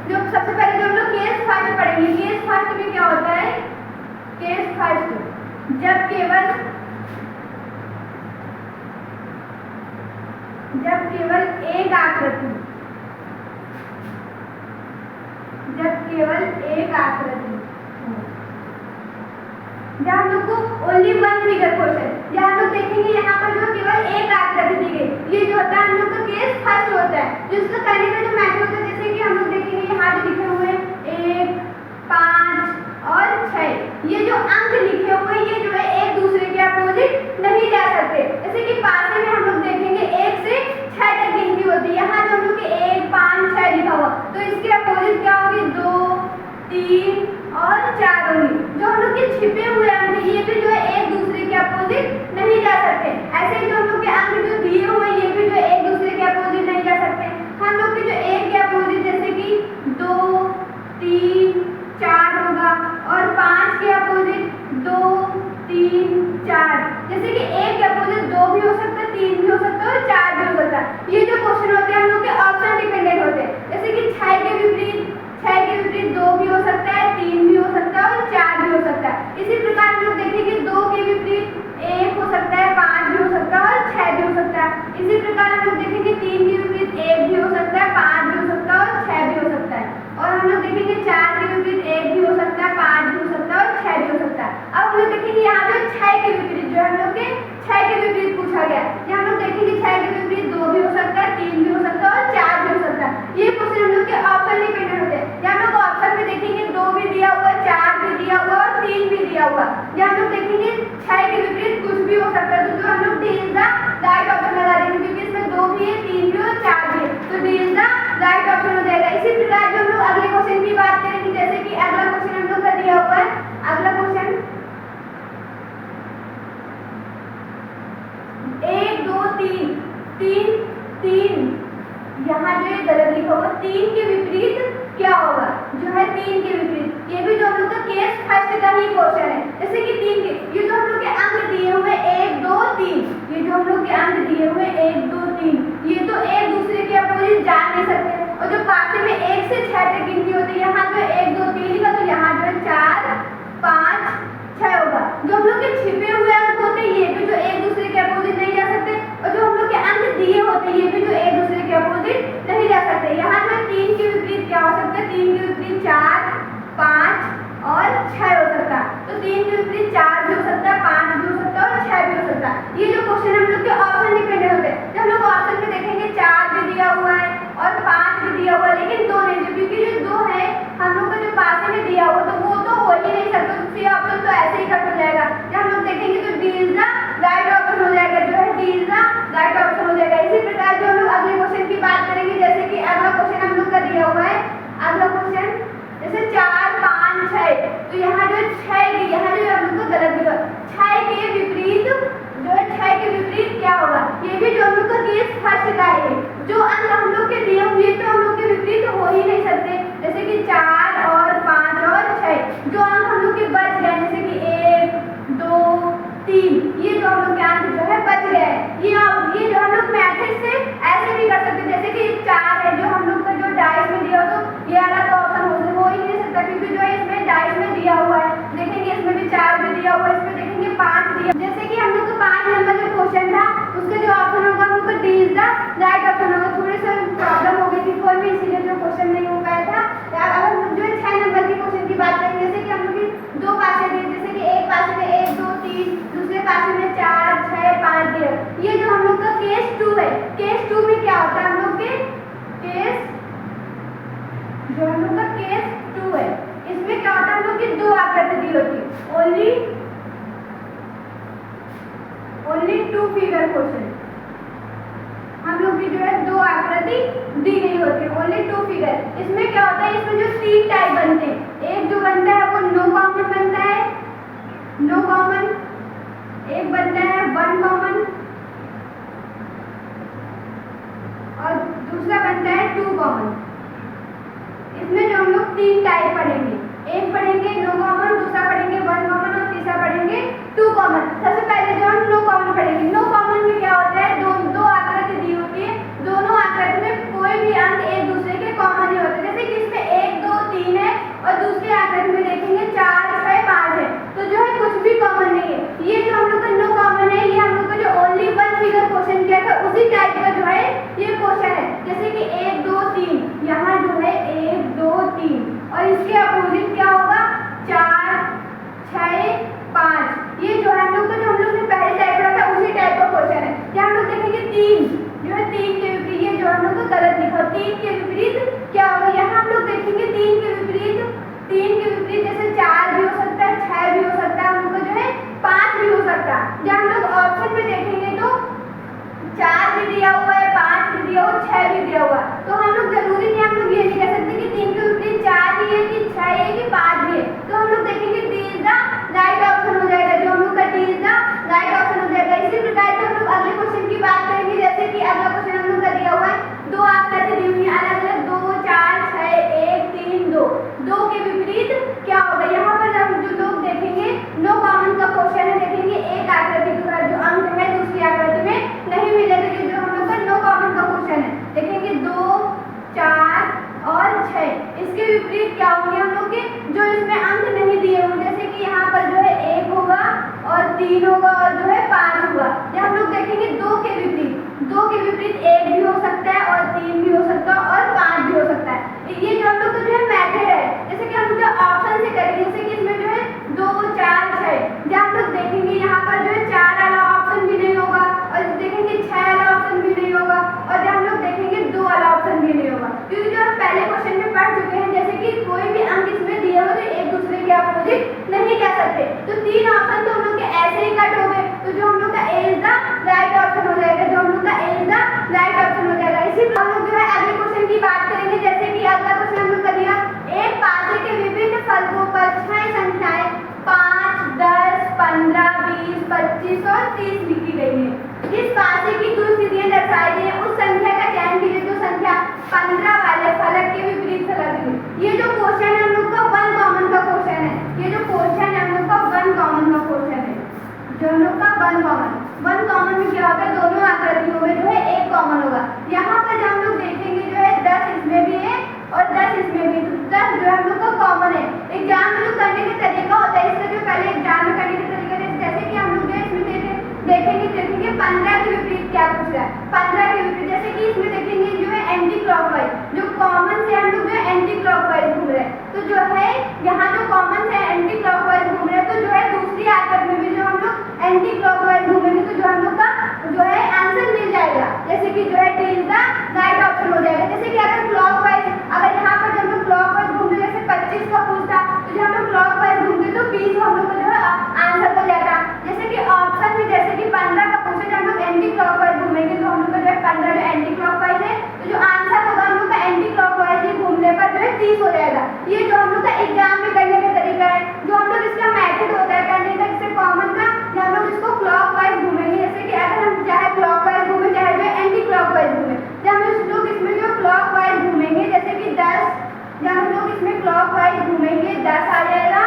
जो सबसे पहले जो हम लोग केस फर्स्ट पढ़ेंगे, केस फर्स्ट में क्या होता है, केस फर्स्ट जब केवल एक आकृति, जब हम लोग को ओनली वन फिगर क्वेश्चन, जब हम लोग देखेंगे यहाँ पर जो केवल एक आकृति दी गई, ये जो होता है हम लोग का केस फर्स्ट होता है। जिसका करने का जो मेथड होता है, जैसे कि हम लोग देखेंगे यहाँ जो लिखे हुए हैं 1, 5 और 6, ये जो अंक लिखे हुए हैं ये जो है एक दूसरे के अपोजिट नहीं जा सकते। जैसे कि पासे में हम लोग देखेंगे 1 से 6 तक गिनती होती है, यहाँ जो हम लोग 1, 5, 6 लिखा हुआ, तो इसके अपोजिट क्या होगी, 2, 3 और 4 होंगी। जो हम लोग के छिपे हुए अंक ये भी जो है एक दूसरे के अपोजिट नहीं जा सकते। ऐसे जो हम लोग के अंक जो दिए हुए ये भी जो एक दूसरे के अपोजिट नहीं जा सकते। हम लोग के जो एक के अपोजिट जैसे कि 2, 3, 4 होगा और 5 के अपोजिट 2, 3, 4, जैसे कि एक के अपोजिट 2 भी हो सकता है, 3 भी हो सकता है और 4 भी हो सकता है। ये जो क्वेश्चन होते हैं हम लोग के ऑप्शन डिपेंडेंट होते हैं। जैसे कि 6 के विपरीत 2 भी हो सकता है, 3 भी हो सकता है और 4 भी हो सकता है। इसी प्रकार हम लोग देखेंगे 2 के विपरीत 1 हो सकता है, 5 भी हो सकता है और 6 भी हो सकता है। इसी प्रकार हम लोग देखेंगे 3 के विपरीत 1 भी हो सकता है, 5 भी हो सकता है और 6 भी हो सकता है। और हम लोग देखेंगे 4 के विपरीत 1 भी हो सकता है, 5 भी हो सकता है और 6 भी हो सकता है। अब हम लोग देखेंगे यहाँ जो 6 के विपरीत जो हम लोग के 6 के विपरीत पूछा गया, यहाँ हम लोग देखेंगे 6 के विपरीत 2 भी हो सकता है, 3 भी हो सकता है और 4 भी हो सकता है। ये क्वेश्चन हम लोग के ऑप्शन डिपेंडेंट होते हैं। यहाँ हम लोग ऑप्शन में देखेंगे 2 भी दिया हुआ, 4 भी दिया हुआ और 3 भी दिया हुआ। यहाँ हम लोग देखेंगे 6 के विपरीत कुछ भी हो सकता है, तो जो हम लोग D is the right option लगा देंगे, क्योंकि इसमें 2 भी है, 3 भी और 4 भी है, तो D is the right option हो जाएगा। इसी प्रकार जो हम लोग अगले क्वेश्चन की बात करेंगे, जैसे कि अगला क्वेश्चन हम लोग का दिया हुआ है, अगला क्वेश्चन 1, 2, 3, यहाँ जो ये गलत लिखा हुआ 3 के विपरीत क्या होगा, जो है 3 के विपरीत, ये भी जो हम लोग का केस फर्स्ट का ही क्वेश्चन है। जैसे कि 3 के ये जो हम लोग के अंक दिए हुए 1, 2, 3, ये जो हम लोग के अंक दिए हुए 1, 2, 3, ये तो एक दूसरे के अपोजिट जा नहीं सकते। और जो पासे में 1 से 6 तक गिनती होती है, यहाँ जो 1, 2, 3 लिखा, तो यहाँ जो है 4, 5, 6 होगा। जो हम लोग के छिपे हुए अंक होते हैं ये भी जो एक दूसरे के अपोजिट नहीं जा सकते, और जो हम लोग के अंक दिए होते हैं ये भी जो एक दूसरे के अपोजिट नहीं जा सकते। यहाँ जो 3 के विपरीत क्या हो सकता है, 3 के विपरीत 4, 5 और 6 हो सकता है। तो 3 के विपरीत 4 भी हो सकता है, 5 भी हो सकता है और 6 भी हो सकता है। ये जो क्वेश्चन हम लोग के ऑप्शन डिपेंडेंट होते हैं। जब हम लोग ऑप्शन में देखेंगे 4 भी दिया हुआ है और 5 भी दिया हुआ है, लेकिन 2 नहीं, क्योंकि जो 2 है हम लोग का जो पासे में दिया हुआ, तो वो तो हो ही नहीं सकता, तो ये ऑप्शन तो ऐसे ही कट हो जाएगा। जब हम लोग देखेंगे तो D is the right option हो जाएगा, जो है D is the right option हो जाएगा। इसी प्रकार जो हम लोग अगले क्वेश्चन की बात करेंगे, जैसे कि अगला क्वेश्चन हम लोग का दिया हुआ है, अगला क्वेश्चन जैसे 4, 5, 6, तो यहाँ जो 6 यहाँ जो हम लोग का गलत दिया 6 के विपरीत जो है 6 के विपरीत क्या होगा, ये भी जो हम लोग का केस फर्स्ट का है। जो अंक हम लोग के दिए हुए तो हम लोग के विपरीत हो ही नहीं सकते, जैसे कि 4 और 5 और 6, जो अंक हम लोग के बच गए, जैसे कि 1, 2, 3, ये जो हम लोग के अंक जो है बच गए। ये जो हम लोग मैथड से ऐसे भी कर सकते, जैसे कि 4 है, जो हम लोग का जो डाइस में दिया हो, तो ये वाला तो ऑप्शन हो ही नहीं सकता, क्योंकि जो इसमें डाइस में दिया हुआ है, देखेंगे इसमें भी 4 भी दिया हुआ है, इसमें देखेंगे 5 दिया। जैसे कि हम लोग का 5 नंबर जो क्वेश्चन था उसका जो ऑप्शन होगा हम लोग का D is the right option होगा। थोड़ी सी प्रॉब्लम हो गई थी कोई भी, इसीलिए जो क्वेश्चन नहीं हो पाया था। अब हम लोग जो 6 नंबर के क्वेश्चन की बात करेंगे, जैसे कि हम लोग की 2 पासे दिए, जैसे कि एक पासे में 1, 2, 3, दूसरे पासे में 4, 6, 5 दिए। ये जो हम लोग का केस 2 है, केस 2 में क्या होता है, हम लोग के केस जो हम लोग का केस 2 है, इसमें क्या होता है, हम लोग की 2 आकृति दी होती है, ओनली 2 फिगर क्वेश्चन। हम लोग की जो है 2 आकृति दी गई होती है, ओनली 2 फिगर। इसमें क्या होता है, इसमें जो 3 टाइप बनते हैं, एक जो बनता है वो नो कॉमन बनता है, नो कॉमन, एक बनता है 1 कॉमन और दूसरा बनता है 2 कॉमन। इसमें जो हम लोग 3 टाइप पढ़ेंगे, एक पढ़ेंगे नो कॉमन, दूसरा पढ़ेंगे 1 कॉमन और तीसरा पढ़ेंगे 2 कॉमन। सबसे पहले जो हम नो कॉमन पढ़ेंगे, नो कॉमन में क्या होता है, दो आकृति दी होती है, दोनों आकृति में कोई भी अंक एक दूसरे के कॉमन नहीं होते। जैसे कि इसमें तीन के विपरीत क्या होगा। यहाँ हम लोग देखेंगे तीन के विपरीत जैसे 4 भी हो सकता है, 6 भी हो सकता है, हम लोग का जो है 5 भी हो सकता है। जब हम लोग ऑप्शन में देखेंगे तो 4 भी दिया हुआ है, 5 भी दिया हुआ, 6 भी दिया हुआ। तो हम लोग जरूरी नहीं, हम लोग ये नहीं कह सकते कि तीन के विपरीत 4 ही है कि 6 है कि 5 भी है। तो हम लोग देखेंगे D is the right option हो जाएगा, जो हम लोग का D is the right option हो जाएगा। इसी प्रकार से हम लोग अगले क्वेश्चन की बात करेंगे, जैसे कि अगला क्वेश्चन हम लोग का दिया हुआ है दो आकृति दी हुई है अलग अलग 2 4 6 1 3 2। 2 के विपरीत क्या होगा। यहाँ पर हम जो लोग देखेंगे नो कॉमन का क्वेश्चन है, देखेंगे एक आकृति का जो अंक है दूसरी आकृति में नहीं मिलेगा, जो हम लोग का नो कॉमन का क्वेश्चन है। देखेंगे 2 4 और 6, इसके विपरीत क्या होंगे हम लोग के जो इसमें अंक नहीं दिए होंगे, जैसे कि यहाँ पर जो है 1 होगा और 3 होगा और जो है 5 होगा। जब हम लोग देखेंगे 2 के विपरीत 1 भी हो सकता है और 3 भी हो सकता है और 5 भी हो सकता है। ये जो हम लोग का जो है मेथड है, जैसे कि हम लोग जो ऑप्शन से करेंगे, जैसे कि इसमें जो है 2 4 6, जब हम लोग देखेंगे यहाँ पर जो है 4 वाला ऑप्शन भी नहीं होगा और देखेंगे 6 वाला ऑप्शन भी नहीं होगा और जब हम लोग देखेंगे 2 वाला ऑप्शन भी नहीं होगा, क्योंकि जो हम पहले क्वेश्चन में पढ़ चुके हैं, जैसे कि कोई भी अंक इसमें दिया हो तो एक दूसरे के अपोजिट नहीं कह सकते। तो 3 ऑप्शन तो हम लोग के ऐसे ही कट हो गए, तो जो हम लोग का ए इज द राइट ऑप्शन हो जाएगा, जो हम लोग का ए इज द राइट ऑप्शन हो जाएगा। इसी हम लोग जो है अगले क्वेश्चन की बात करेंगे, जैसे कि अगला क्वेश्चन हम लोग का दिया एक पासे के विभिन्न फलकों पर 6 संख्याएं 5 10 15 20 25 और 30 लिखी गई है। इस पासे की दो स्थितियां दर्शाई गई हैं, उस संख्या का चयन कीजिए जो संख्या 15 वाले फलक के विपरीत फलक है। ये जो क्वेश्चन है हम लोग का वन कॉमन का क्वेश्चन है, ये जो क्वेश्चन है हम लोग का वन कॉमन का क्वेश्चन है, जो हम लोग का वन कॉमन में क्या होगा, दोनों आकृतियों में जो है एक कॉमन होगा। यहाँ पर जब हम लोग देखेंगे जो है 10 इसमें भी है और 10 इसमें भी, तो 10 जो है हम लोग का कॉमन है। एग्जाम में जो करने का तरीका होता है, इसका जो पहले एग्जाम में करने का तरीका है, जैसे कि हम लोग जो इसमें देखेंगे 15 के विपरीत क्या पूछ रहा है। 15 के विपरीत जैसे कि इसमें देखेंगे जो है एंटी क्लॉकवाइज, जो कॉमन से हम लोग जो है एंटी क्लॉकवाइज घूम रहे हैं, तो जो है यहाँ जो कॉमन से एंटी क्लॉकवाइज घूम रहे हैं, तो जो है दूसरी आकृति में भी जो हम लोग एंटी क्लॉकवाइज घूमेंगे तो जो हम लोग का जो है आंसर मिल जाएगा, जैसे कि जो है D is the right option हो जाएगा। जैसे कि अगर क्लॉकवाइज, अगर यहाँ पर जब हम लोग क्लॉकवाइज घूमते जैसे 25 का पूछता, तो जब हम लोग क्लॉकवाइज घूमते तो 20 हम लोग का जो है आंसर हो जाता। जैसे कि ऑप्शन में जैसे कि 15 का पूछे, जब हम लोग एंटी क्लॉकवाइज घूमेंगे तो हम लोग का जो है 15 जो एंटी क्लॉकवाइज है, तो जो आंसर होगा हम लोग का एंटी क्लॉकवाइज ही घूमने पर जो है 30 हो जाएगा। ये जो हम लोग का एग्जाम में करने का तरीका है, जो हम लोग इसका मेथड होता है करने का, इससे कॉमन का जब हम लोग इसको क्लॉकवाइज घूमेंगे, जैसे कि अगर हम चाहे क्लॉकवाइज घूमे चाहे जो एंटी क्लॉकवाइज घूमे, जब हम लोग इसमें जो क्लॉकवाइज घूमेंगे, जैसे कि 10, जब हम लोग इसमें क्लॉकवाइज घूमेंगे 10 आ जाएगा,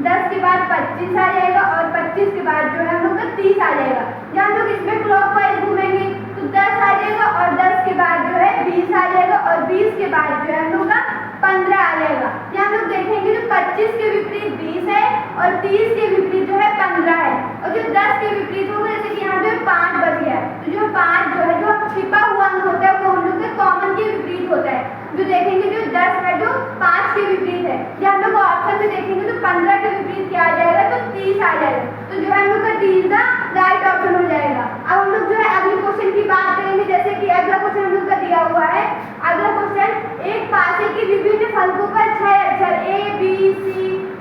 10 के बाद 25 आ जाएगा और 25 के बाद जो है हम लोग का 30 आ जाएगा। जब हम लोग इसमें क्लॉकवाइज घूमेंगे तो 10 आ जाएगा और 10 के बाद जो है 20 आ जाएगा और 20 के बाद जो है हम लोग का 15 आ जाएगा। जब हम लोग देखेंगे जो 25 के विपरीत 20 है और 30 के विपरीत जो है 15 है, और जो 10 के विपरीत होगा, जैसे कि यहाँ पे 5 बच गया है, तो जो 5 जो है जो छिपा हुआ अंक होता है वो हम लोग के कॉमन के विपरीत होता है। जो देखेंगे जो 10 है जो 5 के विपरीत है, जब हम लोग ऑप्शन में देखेंगे तो 15 के विपरीत क्या आ जाएगा, तो 30 आ जाएगा, तो जो है हम लोग का D is the right option हो जाएगा। अब हम लोग जो है अगले क्वेश्चन की बात करेंगे, जैसे कि अगला क्वेश्चन हम लोग का दिया हुआ है। अगला क्वेश्चन एक पासे के विभिन्न फलकों पर 6 अक्षर A B C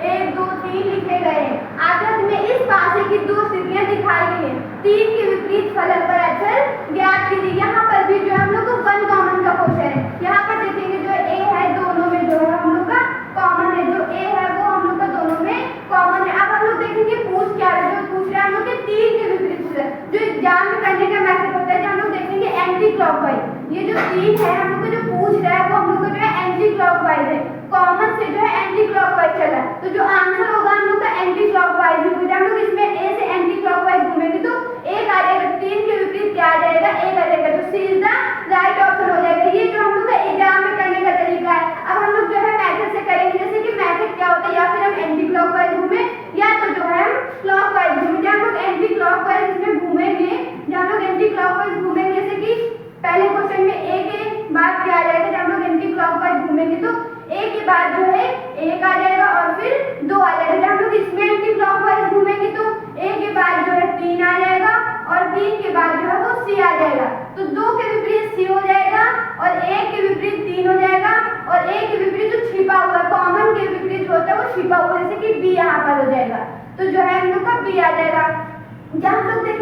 1 2 3 लिखे गए हैं। आकृति में इस पासे की दो स्थितियां दिखाई गई हैं, 3 के विपरीत फलक पर अक्षर ज्ञात कीजिए। यहाँ पर भी जो हम लोग को वन कॉमन का क्वेश्चन है। यहाँ पर देखेंगे जो A है दोनों में जो है हम लोग का कॉमन है, जो A है वो हम लोग का दोनों में कॉमन है। अब हम लोग देखेंगे पूछ क्या रहे, जो पूछ रहे हैं हम लोग के 3 के विपरीत पूछ रहे हैं, जो एग्जाम में करने का मैथड होता है। जब हम लोग देखेंगे एंटी क्लॉकवाइज, ये जो 3 है हम लोग को जो पूछ रहा है वो हम लोग को जो है एंटी क्लॉकवाइज है, कॉमन से जो है एंटी क्लॉकवाइज चला है, तो जो आंसर होगा हम लोग का एंटी क्लॉकवाइज होगा। हम लोग इसमें A से एंटी क्लॉकवाइज घूमेंगे तो 1 आ जाएगा, 3 के विपरीत क्या आ जाएगा, 1 आ जाएगा, तो सी इज द राइट ऑप्शन हो जाएगा। ये जो हम लोग का एग्जाम में करने का तरीका है। अब हम लोग जो है मैथड से करेंगे, जैसे कि मैथड क्या होता है, या फिर हम एंटी क्लॉकवाइज घूमे या तो जो है हम क्लॉकवाइज घूमे। जब हम लोग एंटी क्लॉकवाइज इसमें घूमेंगे, जब हम लोग एंटी क्लॉकवाइज घूमेंगे, जैसे कि पहले क्वेश्चन में A के बाद क्या आ जाएगा, जब हम लोग एंटी क्लॉकवाइज घूमेंगे तो A के बाद जो है 1 आ जाएगा और फिर 2 आ जाएगा। जब हम लोग इसमें एंटी क्लॉकवाइज घूमेंगे तो A के बाद जो है 3 आ जाएगा और 3 के बाद जो है वो C आ जाएगा, तो 2 के विपरीत C हो जाएगा और 1 के विपरीत बी आ जाएगा। जब हम लोग देखें